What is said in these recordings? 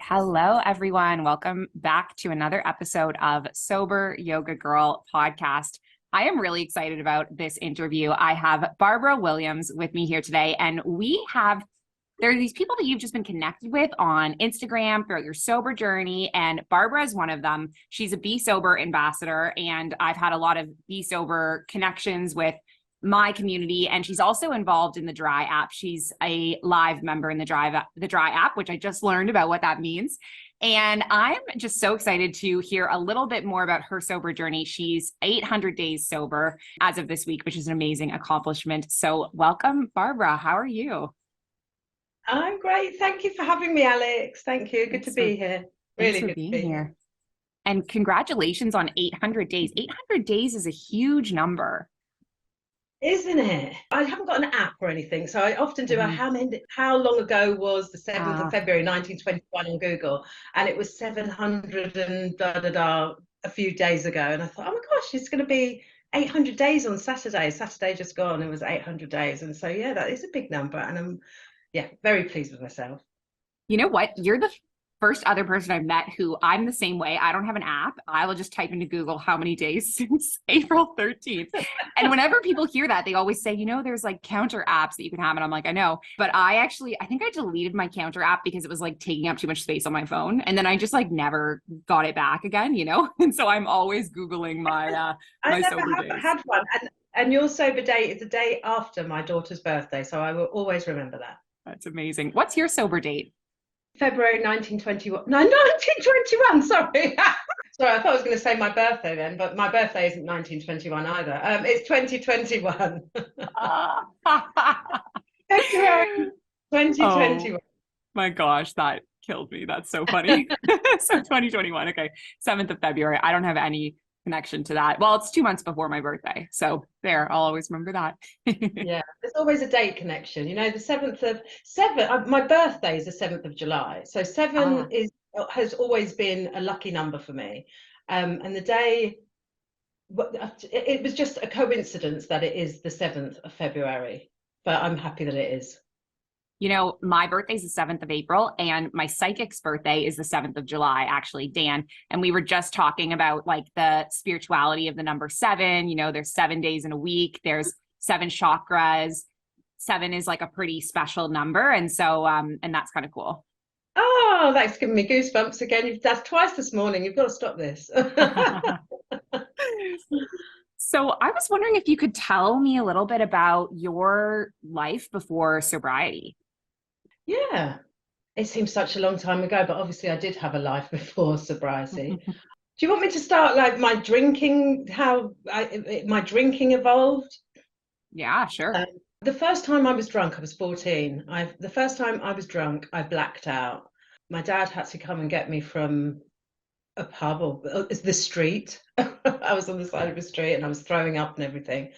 Hello, everyone. Welcome back to another episode of Sober Yoga Girl podcast. I am really excited about this interview. I have Barbara Williams with me here today, and there are these people that you've just been connected with on Instagram throughout your sober journey, and Barbara is one of them. She's a Be Sober ambassador, and I've had a lot of Be Sober connections with my community, and she's also involved in the Dry app. She's a live member in the Dry app, which I just learned about what that means. And I'm just so excited to hear a little bit more about her sober journey. She's 800 days sober as of this week, which is an amazing accomplishment. So welcome, Barbara. How are you? I'm great. Thank you for having me, Alex. Thank you. Good to be here. Thanks Really for good being to be here. And congratulations on 800 days. 800 days is a huge number. Isn't it? I haven't got an app or anything, so I often do how long ago was the 7th of February 1921 on Google, and it was 700 and a few days ago, and I thought, oh my gosh, it's going to be 800 days on Saturday. Saturday just gone, it was 800 days, and so yeah, that is a big number, and I'm very pleased with myself. You know what? You're the first other person I've met who I'm the same way. I don't have an app. I will just type into Google how many days since April 13th. And whenever people hear that, they always say, there's like counter apps that you can have. And I'm like, I know. But I think I deleted my counter app because it was like taking up too much space on my phone. And then I just like never got it back again, And so I'm always Googling my I never sober days. had one. And your sober day is the day after my daughter's birthday. So I will always remember that. That's amazing. What's your sober date? February 1921. No, 1921, sorry. Sorry, I thought I was going to say my birthday then, but my birthday isn't 1921 either. It's 2021. February 2021. Oh, my gosh, that killed me. That's so funny. So 2021. Okay. 7th of February. I don't have any connection to that. Well, it's 2 months before my birthday. So there, I'll always remember that. Yeah, there's always a date connection. The 7th, my birthday is the 7th of July. So seven has always been a lucky number for me. And the day, it was just a coincidence that it is the 7th of February, but I'm happy that it is. My birthday is the 7th of April, and my psychic's birthday is the 7th of July, actually, Dan. And we were just talking about like the spirituality of the number 7. There's 7 days in a week, there's 7 chakras. 7 is like a pretty special number. And so, and that's kind of cool. Oh, that's giving me goosebumps again. That's twice this morning. You've got to stop this. So I was wondering if you could tell me a little bit about your life before sobriety. Yeah, it seems such a long time ago, but obviously I did have a life before sobriety. Do you want me to start like my drinking, my drinking evolved? Yeah, sure. The first time I was drunk, I was 14. The first time I was drunk, I blacked out. My dad had to come and get me from a pub or the street. I was on the side of the street and I was throwing up and everything.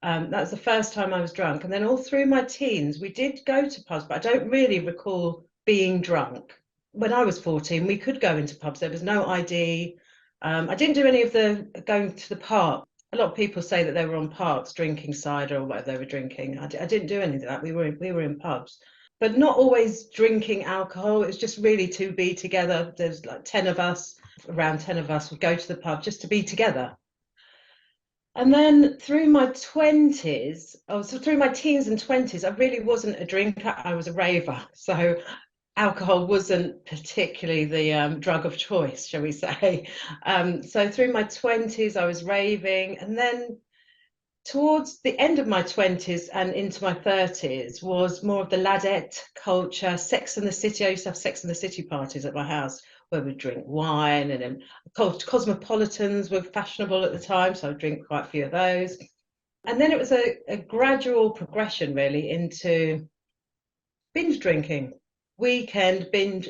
That was the first time I was drunk. And then all through my teens, we did go to pubs, but I don't really recall being drunk. When I was 14, we could go into pubs. There was no ID. I didn't do any of the going to the park. A lot of people say that they were on parks drinking cider or whatever they were drinking. I didn't do any of that. We were in pubs, but not always drinking alcohol. It was just really to be together. There's like 10 of us, around 10 of us would go to the pub just to be together. And then through my 20s, so through my teens and 20s, I really wasn't a drinker. I was a raver. So alcohol wasn't particularly the drug of choice, shall we say. So through my 20s, I was raving. And then towards the end of my 20s and into my 30s was more of the ladette culture, Sex and the City. I used to have Sex and the City parties at my house where we'd drink wine, and then cosmopolitans were fashionable at the time, so I'd drink quite a few of those. And then it was a gradual progression really into binge drinking, weekend binge,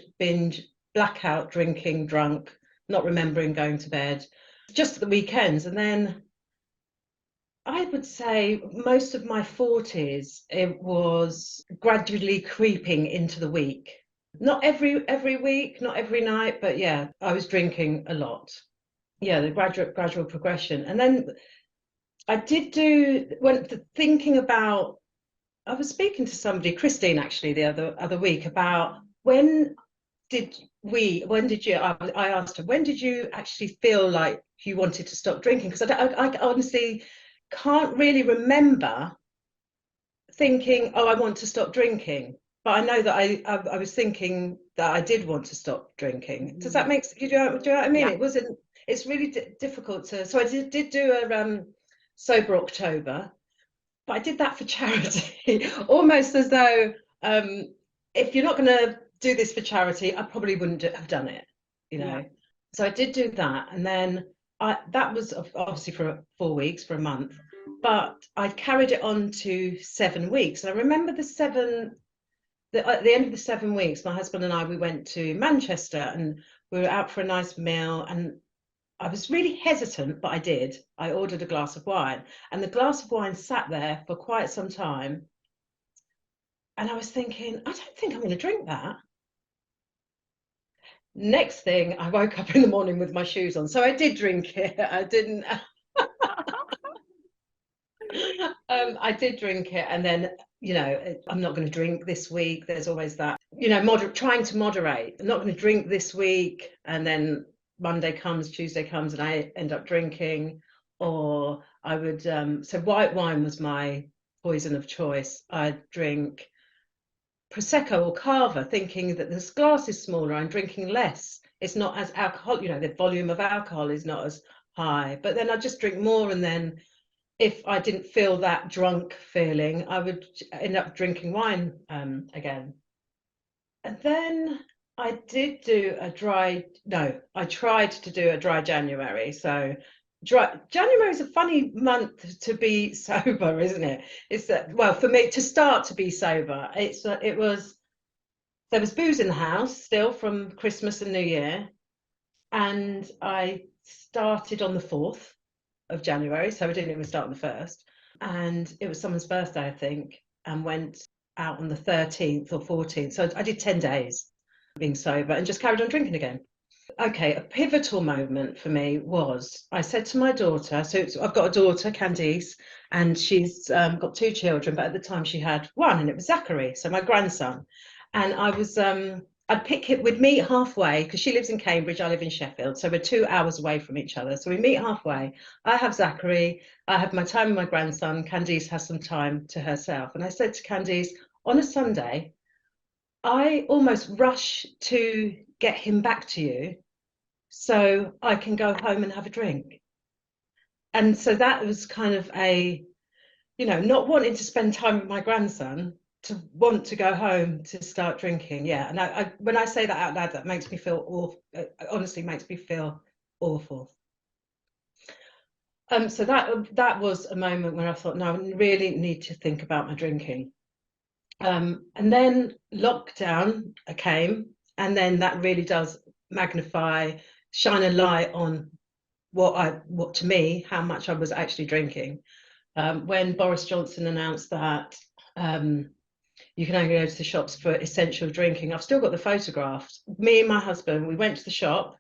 blackout drinking, drunk, not remembering going to bed, just at the weekends. And then I would say most of my 40s, it was gradually creeping into the week. Not every week, not every night, but yeah, I was drinking a lot. Yeah, the gradual progression. And then I did thinking about, I was speaking to somebody, Christine actually, the other week, about when did when did you, I asked her, when did you actually feel like you wanted to stop drinking? Because I honestly can't really remember thinking, oh, I want to stop drinking. But I know that I was thinking that I did want to stop drinking. Does that make sense? Do you know what I mean? Yeah. It wasn't, it's really difficult to, so I did do a sober October, but I did that for charity, almost as though if you're not going to do this for charity, I probably wouldn't have done it, you Yeah. know. So I did do that, and then that was obviously for 4 weeks, for a month, but I carried it on to 7 weeks. And I remember at the end of the 7 weeks, my husband and I, we went to Manchester and we were out for a nice meal, and I was really hesitant, but I did. I ordered a glass of wine, and the glass of wine sat there for quite some time. And I was thinking, I don't think I'm going to drink that. Next thing, I woke up in the morning with my shoes on. So I did drink it. I didn't. I did drink it, and then I'm not going to drink this week. There's always that, trying to moderate. I'm not going to drink this week, and then Monday comes, Tuesday comes, and I end up drinking. Or I would, so white wine was my poison of choice. I'd drink Prosecco or Cava, thinking that this glass is smaller, I'm drinking less. It's not as alcohol, the volume of alcohol is not as high. But then I'd just drink more, and then if I didn't feel that drunk feeling, I would end up drinking wine again. And then I did do I tried to do a dry January. So January is a funny month to be sober, isn't it? It's that, well, for me to start to be sober, there was booze in the house still from Christmas and New Year, and I started on the 4th of January, so I didn't even start on the 1st. And it was someone's birthday, I think, and went out on the 13th or 14th. So I did 10 days being sober and just carried on drinking again. Okay, a pivotal moment for me was I said to my daughter, so I've got a daughter, Candice, and she's got 2 children, but at the time she had one, and it was Zachary, so my grandson. And we'd meet halfway because she lives in Cambridge, I live in Sheffield, so we're 2 hours away from each other. So we meet halfway. I have Zachary, I have my time with my grandson, Candice has some time to herself. And I said to Candice, on a Sunday, I almost rush to get him back to you so I can go home and have a drink. And so that was kind of not wanting to spend time with my grandson to want to go home to start drinking. Yeah. And when I say that out loud, that makes me feel awful. It honestly makes me feel awful. So that was a moment where I thought, no, I really need to think about my drinking. And then lockdown came, and then that really does magnify, shine a light on what to me, how much I was actually drinking. When Boris Johnson announced that you can only go to the shops for essential drinking, I've still got the photographs. Me and my husband, we went to the shop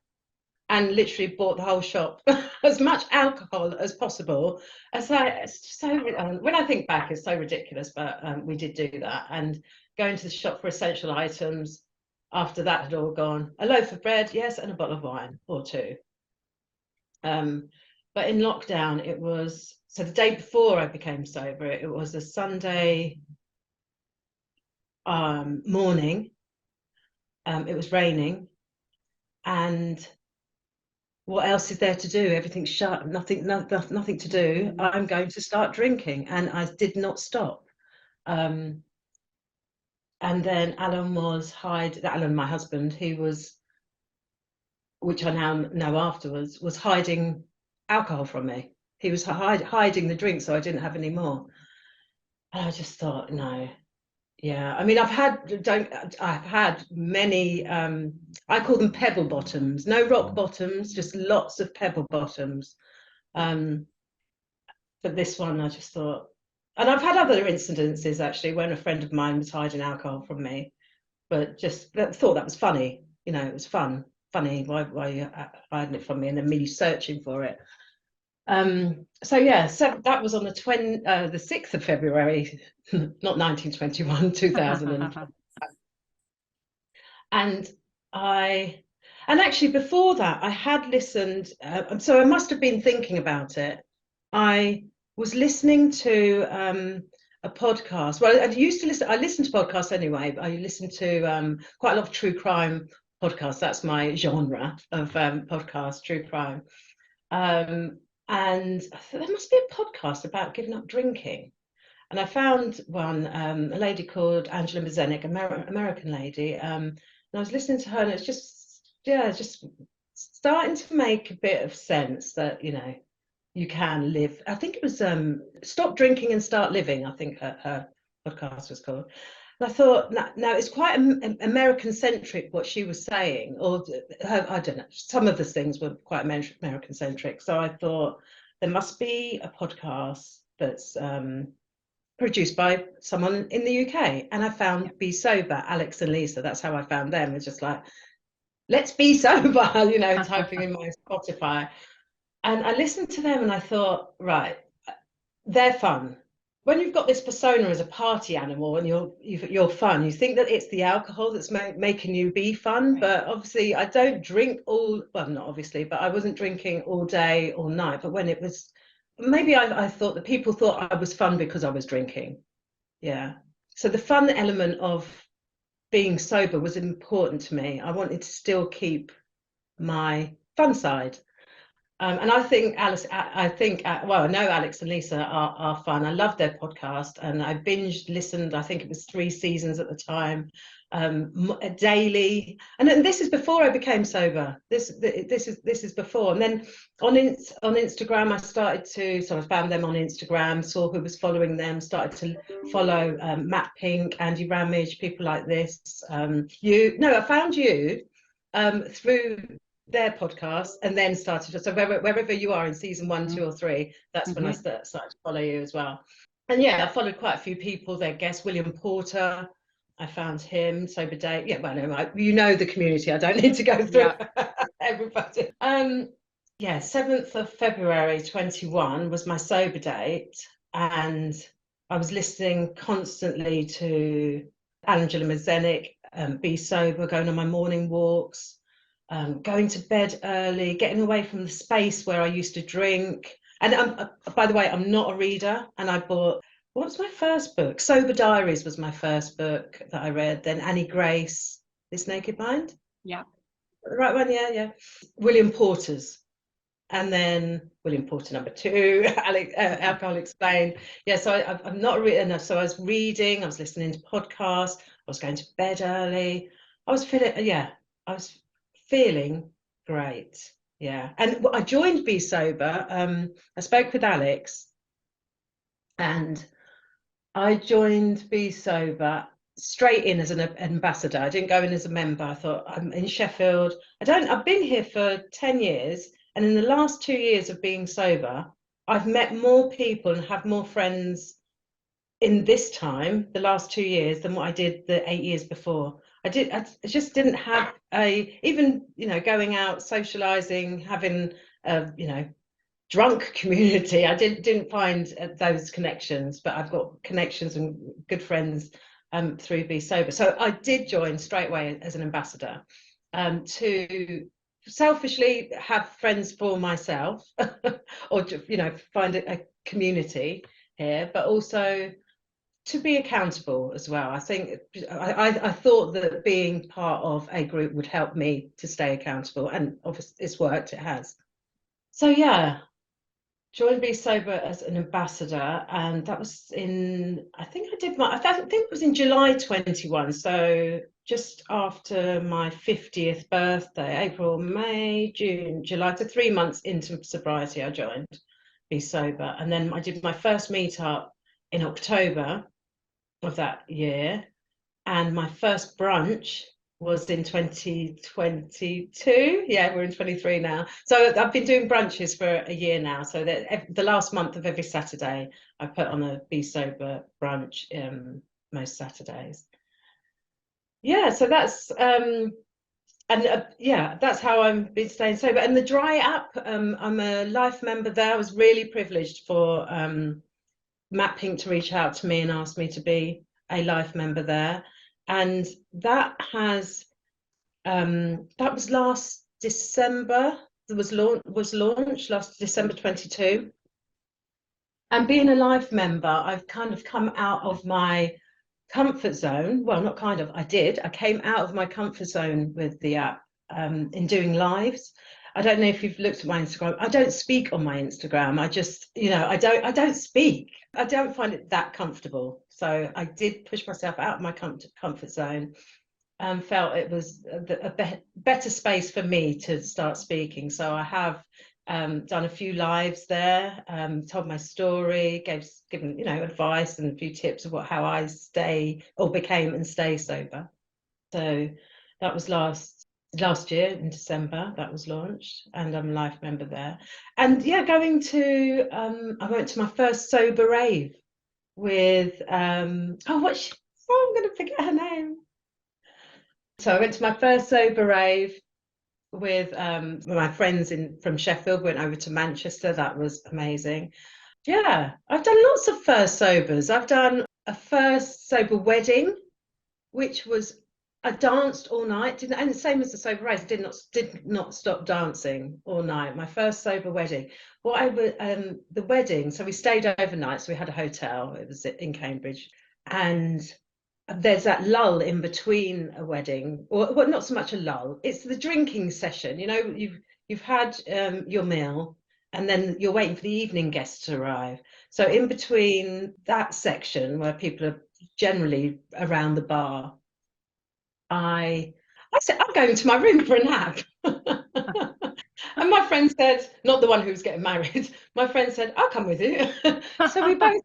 and literally bought the whole shop, as much alcohol as possible. When I think back, it's so ridiculous, but we did do that. And going to the shop for essential items, after that had all gone, a loaf of bread, yes, and a bottle of wine or two. But in lockdown, it was, so the day before I became sober, it was a Sunday morning. It was raining, and what else is there to do? Everything's shut, nothing to do. I'm going to start drinking, and I did not stop. And then Alan, my husband, which I now know afterwards, was hiding alcohol from me. He was hiding the drink so I didn't have any more. And I just thought, no. Yeah, I mean, I've had many, I call them pebble bottoms, no rock bottoms, just lots of pebble bottoms. But this one, I just thought, and I've had other incidences actually when a friend of mine was hiding alcohol from me, but just thought that was funny. It was funny. Why you hiding it from me, and then me searching for it. So yeah, so that was on the 6th of February, not 1921, 2000. And And actually before that, I had listened. So I must have been thinking about it. I was listening to a podcast. Well, I used to listen. I listen to podcasts anyway. But I listen to quite a lot of true crime podcasts. That's my genre of podcast, true crime. And I thought there must be a podcast about giving up drinking. And I found one, a lady called Angela Mazenik, American lady. And I was listening to her, and it's just, yeah, just starting to make a bit of sense that, you can live. I think it was Stop Drinking and Start Living, I think her podcast was called. And I thought, now it's quite American centric what she was saying, or I don't know, some of the things were quite American centric. So I thought there must be a podcast that's produced by someone in the UK. And I found Be Sober, Alex and Lisa. That's how I found them. It's just like, let's be sober, typing in my Spotify. And I listened to them and I thought, right, they're fun. When you've got this persona as a party animal and you're fun, you think that it's the alcohol that's making you be fun. Right. But obviously, I don't drink well, not obviously, but I wasn't drinking all day, all night. But when it was, maybe I thought that people thought I was fun because I was drinking. Yeah. So the fun element of being sober was important to me. I wanted to still keep my fun side. And I think well, I know Alex and Lisa are fun. I love their podcast, and I binged listened. I think it was 3 seasons at the time, daily. And this is before I became sober. This is before. And then on Instagram, so I found them on Instagram, saw who was following them, started to follow Matt Pink, Andy Ramage, people like this. I found you through their podcast, and then started. So wherever you are in season 1, 2, or 3, that's when I started to follow you as well. And I followed quite a few people. Their guest William Porter, I found him. Sober Day. Yeah, well, no, the community. I don't need to go through everybody. 7th of February 21 was my sober date, and I was listening constantly to Angela Mazenik, Be Sober, going on my morning walks. Going to bed early, getting away from the space where I used to drink. And by the way, I'm not a reader. And I bought, what was my first book? Sober Diaries was my first book that I read. Then Annie Grace, This Naked Mind. Yeah. The right one, yeah. William Porter's. And then William Porter number 2, Alcohol Explained. Yeah, so I'm not reading enough. So I was reading, I was listening to podcasts, I was going to bed early. I was feeling great. Yeah. And I joined Be Sober. I spoke with Alex, and I joined Be Sober straight in as an ambassador. I didn't go in as a member. I thought, I'm in Sheffield. I've been here for 10 years. And in the last 2 years of being sober, I've met more people and have more friends in this time, the last 2 years, than what I did the 8 years before. I just didn't have even going out, socializing, having drunk community. I didn't find those connections, but I've got connections and good friends through Be Sober. So I did join straight away as an ambassador, to selfishly have friends for myself, or find a community here, but also to be accountable as well. I think I thought that being part of a group would help me to stay accountable, and obviously it's worked. It has. So joined Be Sober as an ambassador, and that was I think it was in July 21. So just after my 50th birthday, April, May, June, July. So 3 months into sobriety, I joined Be Sober, and then I did my first meetup in October of that year, and my first brunch was in 2022. Yeah, we're in 23 now. So I've been doing brunches for a year now. So that the last month of every Saturday, I put on a Be Sober brunch most Saturdays. Yeah, so that's that's how I've been staying sober. And the Dry app, I'm a life member there. I was really privileged for Matt Pink to reach out to me and ask me to be a life member there. And that has That was last December. It was launched last December 22. And being a Life member, I've kind of come out of my comfort zone. Well, not kind of, I did. I came out of my comfort zone with the app in doing lives. I don't know if you've looked at my Instagram. I don't speak on my Instagram. I just, I don't speak. I don't find it that comfortable. So I did push myself out of my comfort zone and felt it was better space for me to start speaking. So I have done a few lives there, told my story, given advice and a few tips of how I stay or became and stay sober. So that was last year in December that was launched, and I'm a Life member there. And yeah, I went to my first sober rave with I'm going to forget her name. So I went to my first sober rave with my friends from Sheffield, went over to Manchester. That was amazing. Yeah, I've done lots of first sobers. I've done a first sober wedding, which was I danced all night, and the same as the sober race, did not stop dancing all night. My first sober wedding. The wedding, so we stayed overnight, so we had a hotel. It was in Cambridge, and there's that lull in between a wedding, or well, not so much a lull. It's the drinking session. You've had your meal, and then you're waiting for the evening guests to arrive. So in between that section where people are generally around the bar, I said, I'm going to my room for a nap. And my friend said, not the one who was getting married, my friend said, I'll come with you. So we both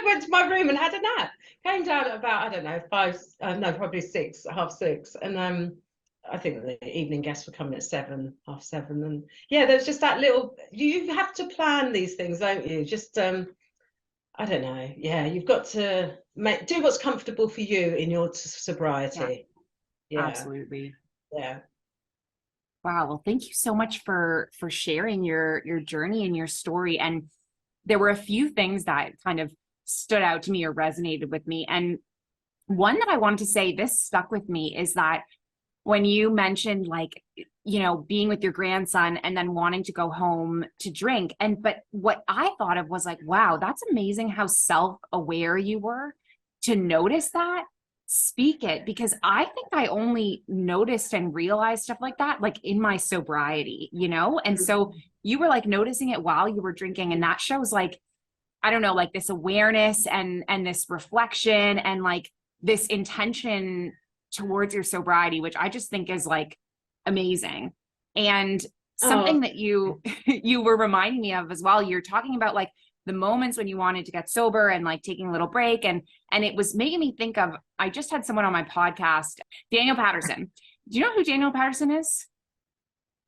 went to my room and had a nap. Came down at about, I don't know, probably 6, half 6. And I think the evening guests were coming at 7, half 7. And yeah, there's just that little, you have to plan these things, don't you? Just I don't know. Yeah, you've got to do what's comfortable for you in your sobriety. Yeah, Absolutely. yeah. Wow. Well, thank you so much for sharing your journey and your story. And there were a few things that kind of stood out to me or resonated with me. And one that I wanted to say, this stuck with me, is that when you mentioned, like, being with your grandson and then wanting to go home to drink. But what I thought of was like, wow, that's amazing how self-aware you were to notice that, speak it, because I think I only noticed and realized stuff like that like in my sobriety, and so you were like noticing it while you were drinking, and that shows, like, I don't know, like this awareness and this reflection and like this intention towards your sobriety, which I just think is like amazing. And something that you you were reminding me of as well, you're talking about like the moments when you wanted to get sober and like taking a little break, and it was making me think of, I just had someone on my podcast, Daniel Patterson. Do you know who Daniel Patterson is?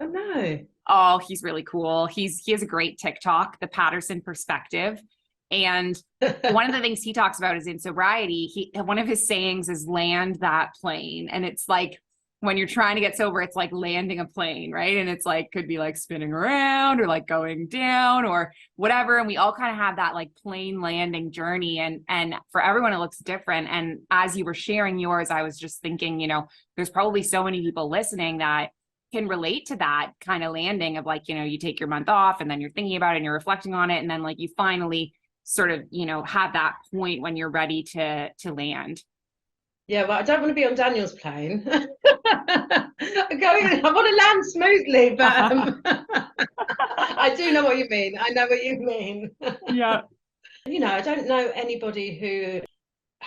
Oh no. Oh, he's really cool. He has a great TikTok, The Patterson Perspective. And one of the things he talks about is in sobriety, one of his sayings is land that plane. And it's like, when you're trying to get sober, it's like landing a plane, right? And it's like, could be like spinning around or like going down or whatever. And we all kind of have that like plane landing journey. And for everyone, it looks different. And as you were sharing yours, I was just thinking, there's probably so many people listening that can relate to that kind of landing of like, you take your month off and then you're thinking about it and you're reflecting on it. And then like you finally sort of, have that point when you're ready to land. Yeah, well, I don't want to be on Daniel's plane. I want to land smoothly, but I do know what you mean. I know what you mean. Yeah. I don't know anybody who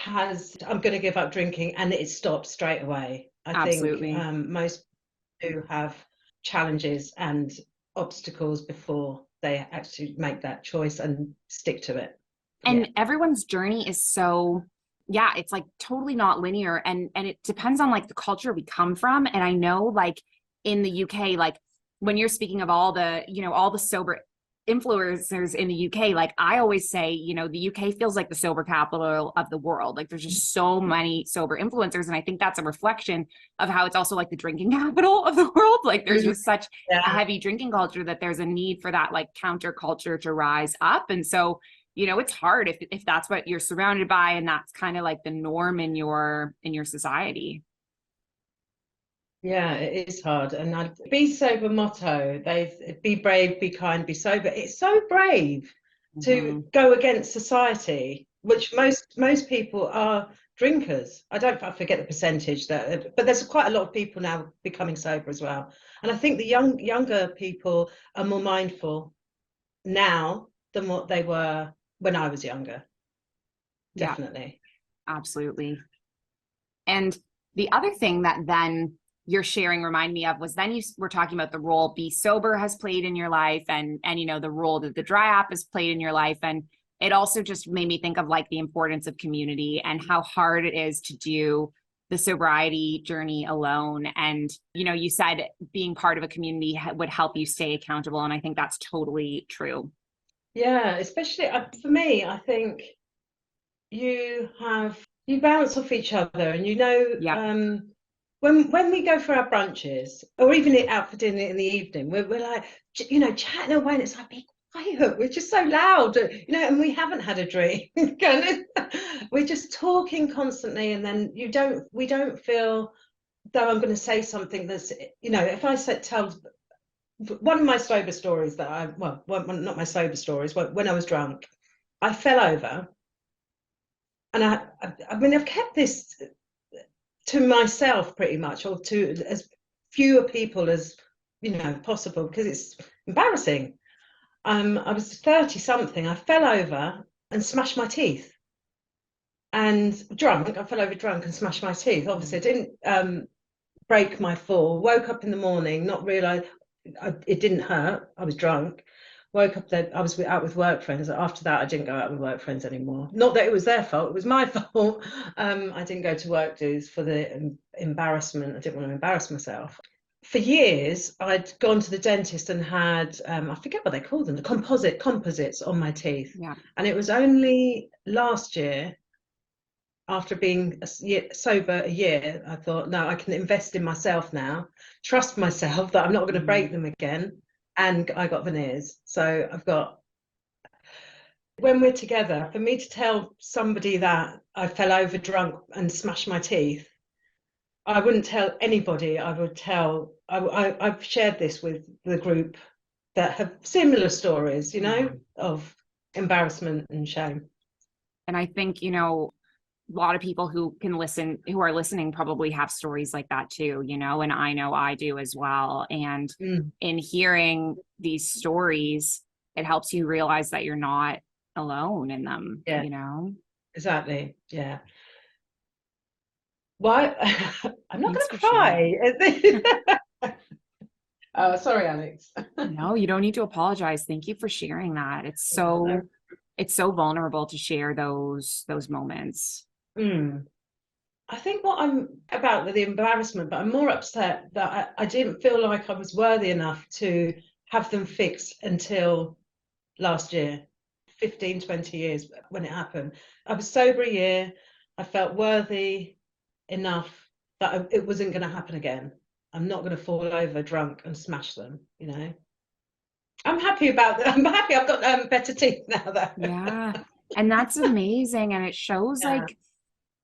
I'm going to give up drinking and it stops straight away. Absolutely. think most who have challenges and obstacles before they actually make that choice and stick to it. And everyone's journey is it's like totally not linear, and it depends on like the culture we come from. And I know like in the UK, like when you're speaking of all the sober influencers in the UK, like I always say, the UK feels like the sober capital of the world. Like there's just so many sober influencers, and I think that's a reflection of how it's also like the drinking capital of the world. Like there's just such a heavy drinking culture that there's a need for that like counterculture to rise up. And so it's hard if that's what you're surrounded by and that's kind of like the norm in your society. Yeah, it is hard. And be sober motto, they be brave, be kind, be sober. It's so brave to Mhm. go against society, which most people are drinkers. I forget the percentage that, but there's quite a lot of people now becoming sober as well. And I think the younger people are more mindful now than what they were when I was younger. Yeah, Definitely. absolutely. And the other thing that then your sharing remind me of was then you were talking about the role Be Sober has played in your life, and you know the role that the Dry app has played in your life. And it also just made me think of like the importance of community and how hard it is to do the sobriety journey alone. And you know, you said being part of a community would help you stay accountable, and I think that's totally true. Yeah, especially for me, I think you bounce off each other, and Yeah. when we go for our brunches or even out for dinner in the evening, we're like chatting away, and it's like, be quiet, we're just so loud, and we haven't had a drink. We're just talking constantly, and then we don't feel though I'm going to say something that's, if I said tell one of my sober stories that not my sober stories, when I was drunk, I fell over. And I mean, I've kept this to myself pretty much, or to as fewer people as possible, because it's embarrassing. I was 30 something. I fell over and smashed my teeth. And drunk, I fell over drunk and smashed my teeth. Obviously, I didn't break my fall. Woke up in the morning, not realize it didn't hurt. I was drunk. Woke up there. I was out with work friends. After that, I didn't go out with work friends anymore. Not that it was their fault; it was my fault. I didn't go to work dues for the embarrassment. I didn't want to embarrass myself. For years, I'd gone to the dentist and had I forget what they call them, the composites on my teeth. Yeah. And it was only last year, after being sober a year, I thought, no, I can invest in myself now, trust myself that I'm not going to break them again. And I got veneers. So when we're together, for me to tell somebody that I fell over drunk and smashed my teeth, I wouldn't tell anybody. I've shared this with the group that have similar stories, of embarrassment and shame. And I think, you know, a lot of people who can listen, who are listening, probably have stories like that too, you know, and know I do as well. And Mm, in hearing these stories, it helps you realize that you're not alone in them, yeah, you know? exactly. Yeah. Why? I'm not Thanks going to for sharing. cry. Oh, sorry, Alex. No, you don't need to apologize. Thank you for sharing that. It's so vulnerable to share those moments. Mm. I think what I'm about the embarrassment, but I'm more upset that I didn't feel like I was worthy enough to have them fixed until last year, 15, 20 years when it happened. I was sober a year. I felt worthy enough that it wasn't going to happen again. I'm not going to fall over drunk and smash them. I'm happy about that. I'm happy I've got better teeth now, though. Yeah. And that's amazing. And it shows Yeah. like,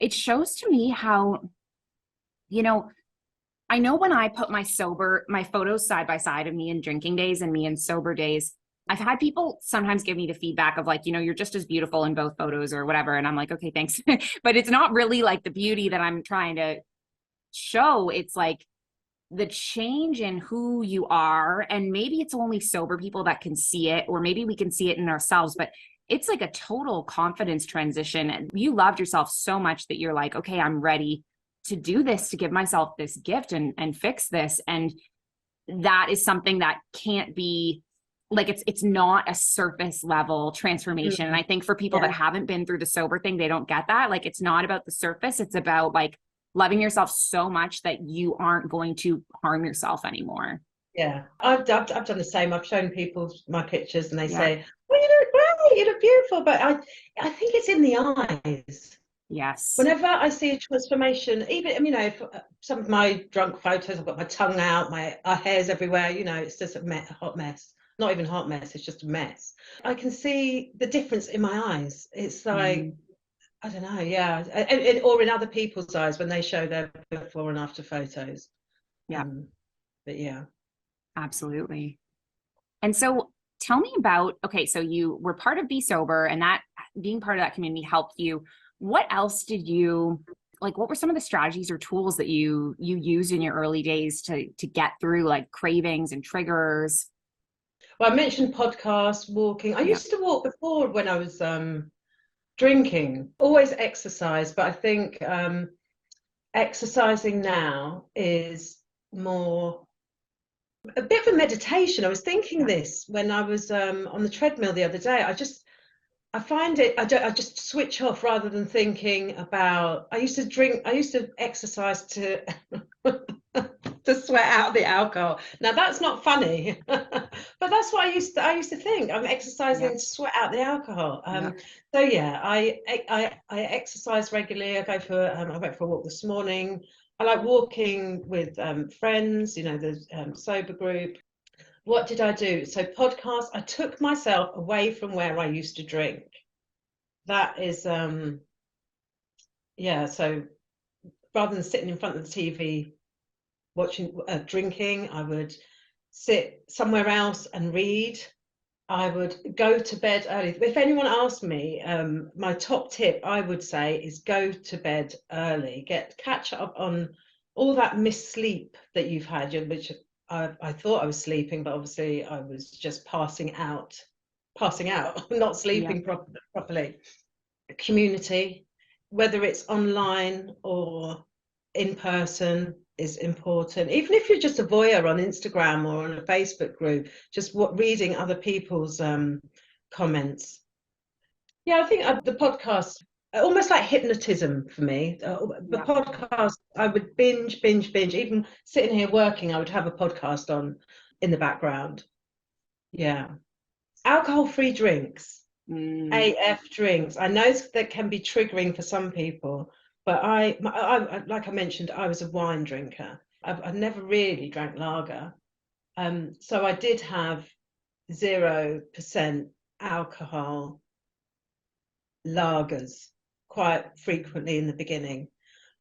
it shows to me how, you know, I know when I put my photos side by side of me in drinking days and me in sober days, I've had people sometimes give me the feedback of like, you know, you're just as beautiful in both photos or whatever. And I'm like, okay, thanks. But it's not really like the beauty that I'm trying to show. It's like the change in who you are. And maybe it's only sober people that can see it, or maybe we can see it in ourselves, but it's like a total confidence transition. You loved yourself so much that you're like, okay, I'm ready to do this, to give myself this gift and fix this. And that is something that can't be like, it's not a surface level transformation. And Mm, I think for people that yeah. haven't been through the sober thing, they don't get that. Like, it's not about the surface. It's about like loving yourself so much that you aren't going to harm yourself anymore. Yeah, I've done the same. I've shown people my pictures, and they Yeah. say, "Well, you look great, you look beautiful." But I think it's in the eyes. Yes. Whenever I see a transformation, even if some of my drunk photos, I've got my tongue out, my hair's everywhere. It's just a hot mess. Not even a hot mess. It's just a mess. I can see the difference in my eyes. It's like, Mm. I don't know, yeah, or in other people's eyes when they show their before and after photos. Yeah, But yeah. absolutely. And so tell me about, okay, so you were part of Be Sober, and that being part of that community helped you. What else did you like, what were some of the strategies or tools that you used in your early days to get through like cravings and triggers? Well, I mentioned podcasts, walking. I Yeah. used to walk before when I was drinking, always exercise, but I think exercising now is more a bit of a meditation. I was thinking Yeah. this when I was on the treadmill the other day. I find it, I just switch off rather than thinking about, I used to exercise to to sweat out the alcohol. Now that's not funny, but that's what I used to think. I'm Yeah. exercising to sweat out the alcohol. Yeah. So yeah, I exercise regularly. I went for a walk this morning. I like walking with friends, you know, the sober group. What did I do? So podcasts, I took myself away from where I used to drink. That is yeah, so rather than sitting in front of the TV watching drinking, I would sit somewhere else and read. I would go to bed early. If anyone asked me, my top tip I would say is go to bed early. Catch up on all that missed sleep that you've had, which I thought I was sleeping, but obviously I was just passing out, not Yeah. sleeping properly. Community, whether it's online or in person, is important. Even if you're just a voyeur on Instagram or on a Facebook group, just reading other people's comments. Yeah, I think the podcast, almost like hypnotism for me. The Yeah. podcast, I would binge. Even sitting here working, I would have a podcast on in the background. Yeah. Alcohol-free drinks. Mm, AF drinks. I know that can be triggering for some people, but like I mentioned, I was a wine drinker. I never really drank lager. So I did have 0% alcohol lagers quite frequently in the beginning.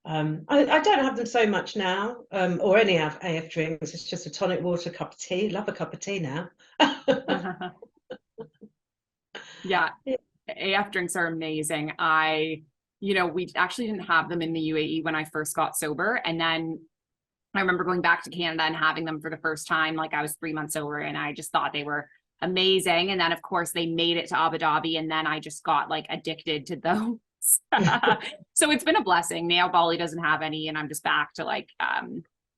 I don't have them so much now, or any AF drinks. It's just a tonic water, cup of tea. Love a cup of tea now. yeah. AF drinks are amazing. We actually didn't have them in the UAE when I first got sober. And then I remember going back to Canada and having them for the first time. Like I was 3 months sober and I just thought they were amazing. And then of course they made it to Abu Dhabi and then I just got like addicted to those. So it's been a blessing. Now Bali doesn't have any and I'm just back to like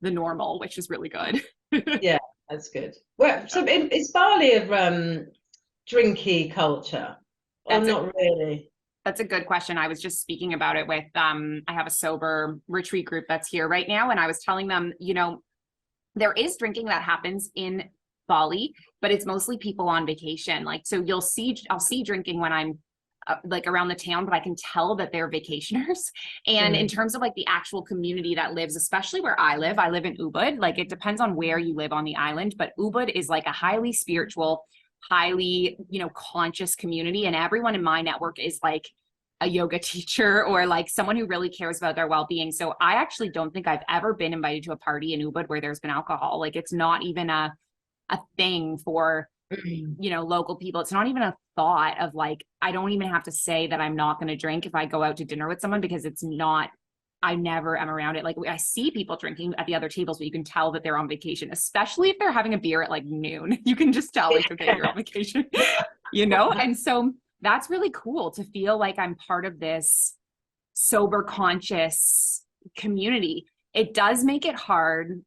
the normal, which is really good. Yeah, that's good. Well, so is Bali a drinky culture, or That's a not really? That's a good question. I was just speaking about it with I have a sober retreat group that's here right now and I was telling them, there is drinking that happens in Bali, but it's mostly people on vacation. Like so I'll see drinking when I'm like around the town, but I can tell that they're vacationers. And in Mm. terms of like the actual community that lives, especially where I live in Ubud. Like it depends on where you live on the island, but Ubud is like a highly spiritual, highly, conscious community. And everyone in my network is like a yoga teacher or like someone who really cares about their well-being. So I actually don't think I've ever been invited to a party in Ubud where there's been alcohol. Like it's not even a thing for Mm. local people. It's not even a thought of like, I don't even have to say that I'm not going to drink if I go out to dinner with someone because it's not, I never am around it. Like I see people drinking at the other tables, but you can tell that they're on vacation, especially if they're having a beer at like noon. You can just tell like, okay, you're on vacation, And so that's really cool to feel like I'm part of this sober conscious community. It does make it hard.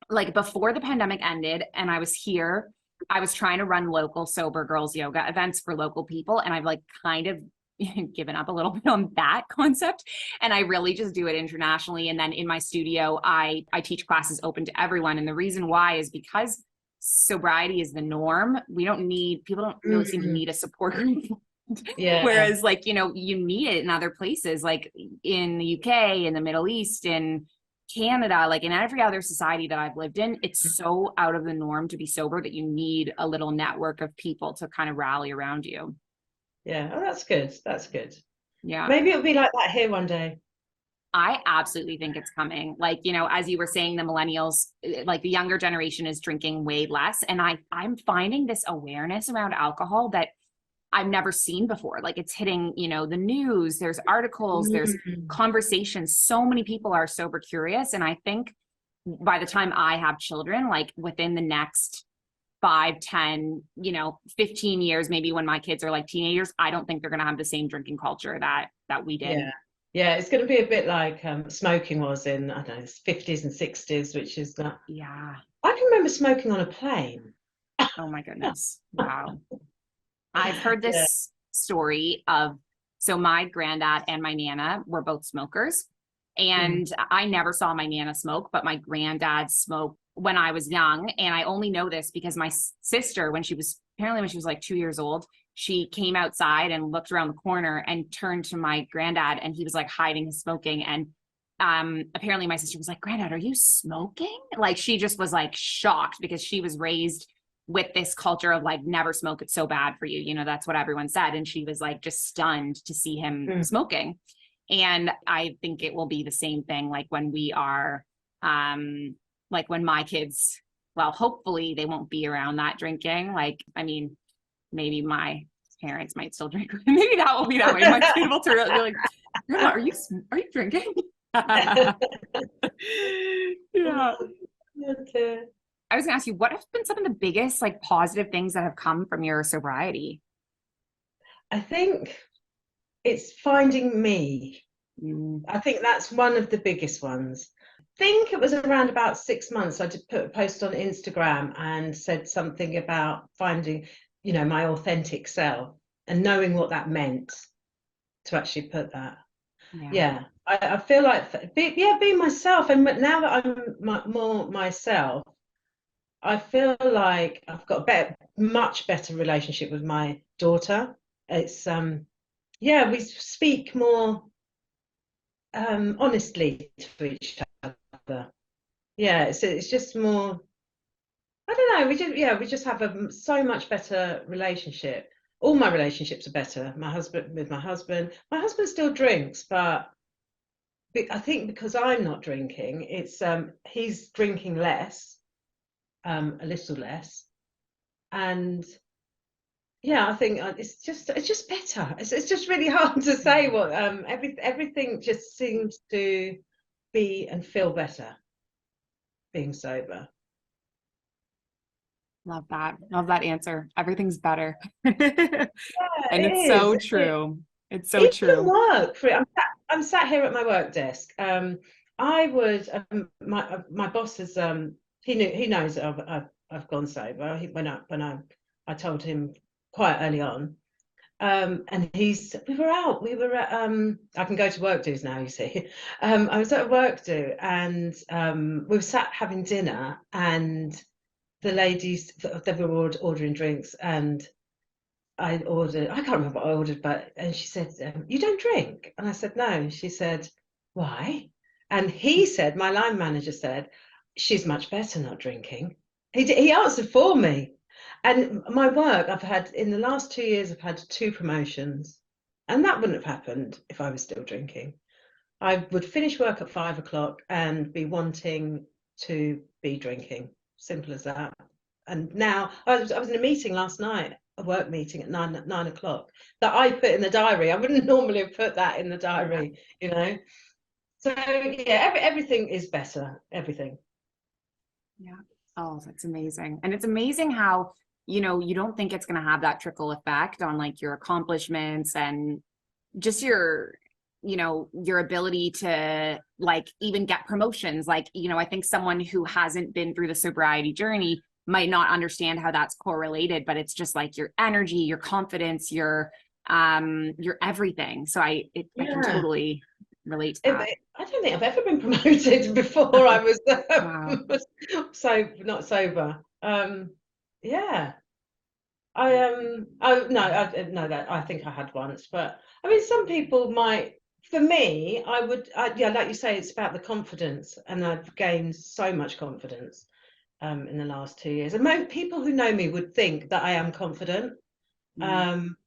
Like before the pandemic ended and I was here, I was trying to run local sober girls yoga events for local people. And I've like kind of given up a little bit on that concept. And I really just do it internationally. And then in my studio, I teach classes open to everyone. And the reason why is because sobriety is the norm. People don't really seem to Mm. need a support group. Yeah, Whereas like, you need it in other places, like in the UK, in the Middle East, in Canada, like in every other society that I've lived in, it's so out of the norm to be sober that you need a little network of people to kind of rally around you. yeah. Oh, that's good. That's good. Yeah. Maybe it'll be like that here one day. I absolutely think it's coming. Like, you know, as you were saying, the millennials, like the younger generation is drinking way less. And I'm finding this awareness around alcohol that I've never seen before. Like it's hitting, you know, the news, there's articles, there's Mm. conversations. So many people are sober curious. And I think by the time I have children, like within the next 5, 10, you know, 15 years, maybe when my kids are like teenagers, I don't think they're going to have the same drinking culture that we did. Yeah. Yeah, it's going to be a bit like smoking was in, I don't know, 50s and 60s, which is that. Yeah. I can remember smoking on a plane. Oh my goodness. Wow. I've heard Yeah. this story of, so my granddad and my nana were both smokers. Mm. And I never saw my nana smoke, but my granddad smoked when I was young. And I only know this because my sister, when she was like 2 years old, she came outside and looked around the corner and turned to my granddad, and he was like hiding his smoking. And apparently my sister was like, "Granddad, are you smoking?" Like she just was like shocked because she was raised with this culture of like never smoke, it's so bad for you, you know, that's what everyone said. And she was like just stunned to see him Mm. smoking. And I think it will be the same thing like when we are like when my kids, well, hopefully they won't be around that drinking. Like, I mean, maybe my parents might still drink. Maybe that will be that way. My kid will turn out and be like, "Grandma, are you drinking?" Yeah. Okay. I was gonna ask you, what have been some of the biggest like positive things that have come from your sobriety? I think it's finding me. Mm, I think that's one of the biggest ones. I think it was around about 6 months. I did put a post on Instagram and said something about finding, my authentic self and knowing what that meant to actually put that. yeah. Yeah, I feel like being myself. And now that I'm more myself, I feel like I've got a much better relationship with my daughter. It's yeah, we speak more honestly to each other. Yeah, it's just more. I don't know. We just have a so much better relationship. All my relationships are better. My husband still drinks, but I think because I'm not drinking, it's he's drinking less, a little less, and yeah, I think it's just better. It's just really hard to say what everything just seems to be and feel better being sober. Love that. Love that answer. Everything's better. Yeah, And it it's is. so true. It's so Even true. work. I'm sat here at my work desk. I would my boss is he knows that I've gone sober. I told him quite early on. And we were out. We were at I can go to work dues now. You see, I was at a work do, and we were sat having dinner, and the ladies they were ordering drinks, and I can't remember what I ordered, and she said, "You don't drink?" And I said, "No." And she said, "Why?" And he said, my line manager said, "She's much better not drinking." He answered for me. And my work, I've had in the last 2 years, I've had 2 promotions. And that wouldn't have happened if I was still drinking. I would finish work at 5 o'clock and be wanting to be drinking. Simple as that. And now I was in a meeting last night, a work meeting at 9 o'clock that I put in the diary. I wouldn't normally have put that in the Yeah. diary, you know. So yeah, everything is better. Everything. Yeah. Oh, that's amazing. And it's amazing how, you know, you don't think it's going to have that trickle effect on like your accomplishments and just your, you know, your ability to like even get promotions. Like, you know, I think someone who hasn't been through the sobriety journey might not understand how that's correlated, but it's just like your energy, your confidence, your everything. So I can Yeah. totally relate to that. I don't think I've ever been promoted before I was Wow. so not sober. Yeah. Oh no, no, that I think I had once, but I mean, some people might. For me, yeah, like you say, it's about the confidence, and I've gained so much confidence in the last 2 years. And most people who know me would think that I am confident, Mm. um,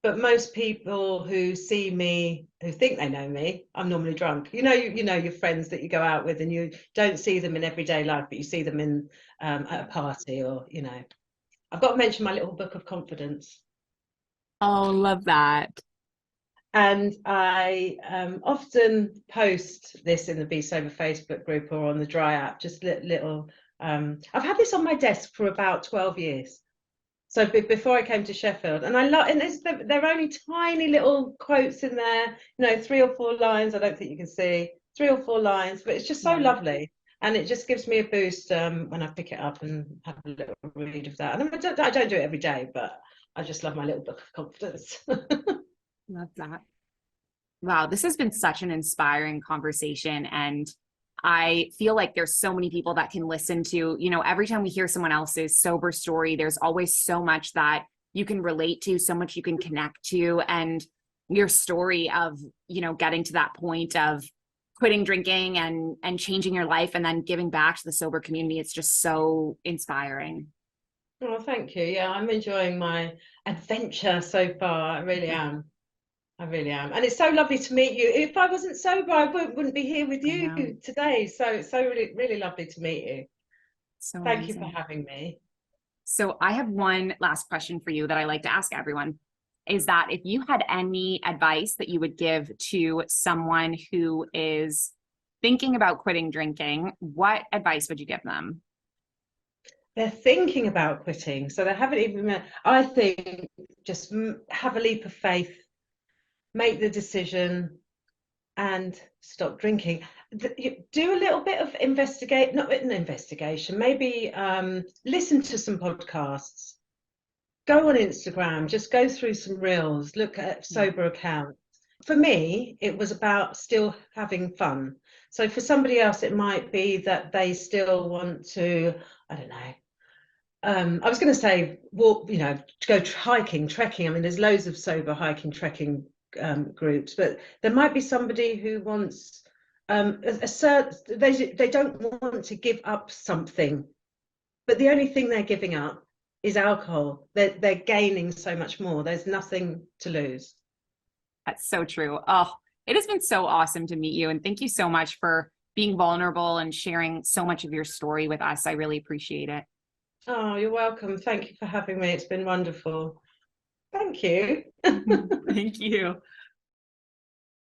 But most people who see me, who think they know me, I'm normally drunk. You know your friends that you go out with, and you don't see them in everyday life, but you see them in at a party, or I've got to mention my little book of confidence. Oh, love that. And I often post this in the Be Sober Facebook group or on the Dry app, just little. I've had this on my desk for about 12 years. So before I came to Sheffield, and I love, and they're only tiny little quotes in there, 3 or 4 lines. I don't think you can see 3 or 4 lines, but it's just so Yeah. lovely, and it just gives me a boost when I pick it up and have a little read of that. And I don't do it every day, but I just love my little book of confidence. Love that. Wow, this has been such an inspiring conversation. And I feel like there's so many people that can listen to, every time we hear someone else's sober story, there's always so much that you can relate to, so much you can connect to. And your story of, getting to that point of quitting drinking and changing your life and then giving back to the sober community, it's just so inspiring. Oh, thank you. Yeah, I'm enjoying my adventure so far. I really am. I really am. And it's so lovely to meet you. If I wasn't sober, I wouldn't be here with I you know. today. So it's so really, really lovely to meet you. So Thank you for amazing. having me. So I have one last question for you that I like to ask everyone is that if you had any advice that you would give to someone who is thinking about quitting drinking, what advice would you give them? They're thinking about quitting, so they haven't even met. I think just have a leap of faith, make the decision, and stop drinking. Do a little bit of not an investigation, maybe listen to some podcasts, go on Instagram, just go through some reels, look at Yeah. sober accounts. For me, it was about still having fun. So for somebody else, it might be that they still want to, I don't know. I was going to say walk, to go hiking, trekking. I mean, there's loads of sober hiking, trekking groups, but there might be somebody who wants they don't want to give up something, but the only thing they're giving up is alcohol. They're gaining so much more. There's nothing to lose. That's so true. Oh, it has been so awesome to meet you. And thank you so much for being vulnerable and sharing so much of your story with us. I really appreciate it. Oh, you're welcome. Thank you for having me. It's been wonderful. Thank you. Thank you.